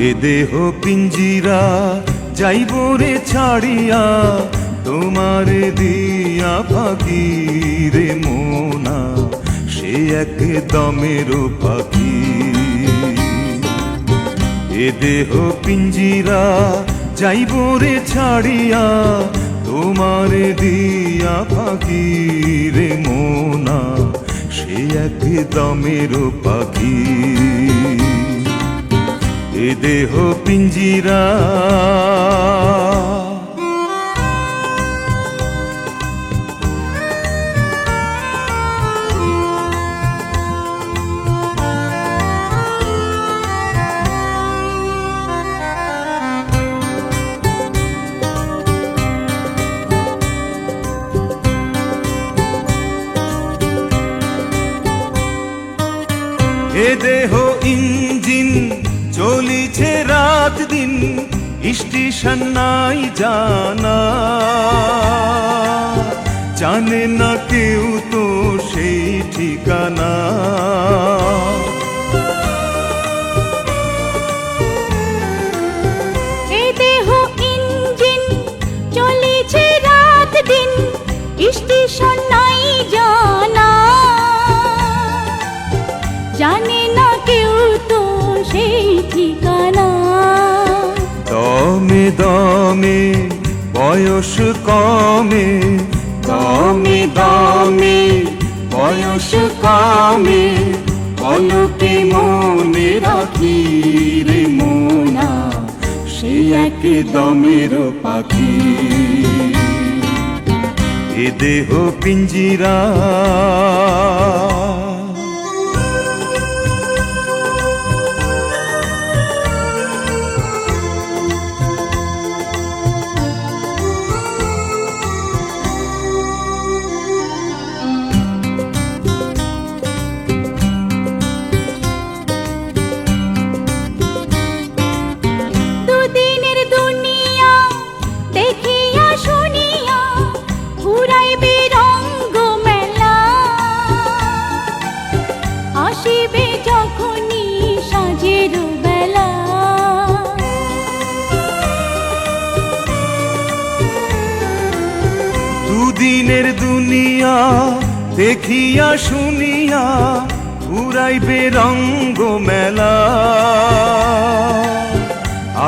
এ দেহ পিঞ্জিরা যাইব রে ছাড়িয়া, তোমারে দিয়া পাখি রে মোনা, সে এক দমের পাখি। এ দেহ পিঞ্জিরা যাইব রে ছাড়িয়া, তোমারে দিয়া পাখি রে মোনা, সে এক দমের পাখি। এ দেহ পিঞ্জিরা এ দেহ ইঞ্জিন চলিছে রাত দিন, স্টেশন নাই জানা, জানে না কেউ তো সেই ঠিকানা। এ দেহ ইঞ্জিন চলিছে রাত দিন, স্টেশন নাই জানা, জানে না কেউ তো সেই ঠিকানা। দমে দমে বয়স কমে, দমে দমে বয়স কমে, পলকে মনে রাখি রে মোনা, সে এক দমের পাখি। এ দেহ পিঞ্জিরা দুদিনের দুনিয়া দেখিয়া শুনিয়া, ঘুরাইবে রঙ্গ মেলা,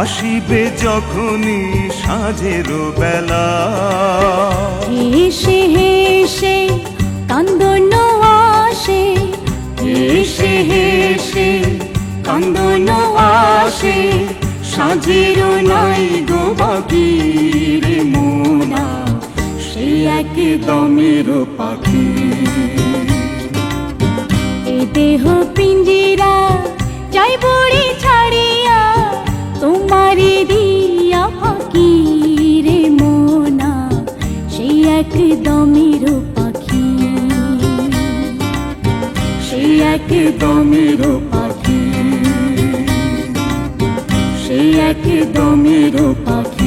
আসিবে যখনই সাঁঝের বেলা। হেসে হেসে কান্দন আসে, হেসে হেসে কান্দন আসে, সাঁঝের নাই গো বাকি রে মোনা, সে এক দমের পাখি। এ দেহ পিঞ্জিরা যাইব রে ছাড়িয়া, তোমারে দিয়া পাখি রে মোনা, সেই এক দমের পাখি, সেই এক দমের পাখি, সেই এক দমের পাখি।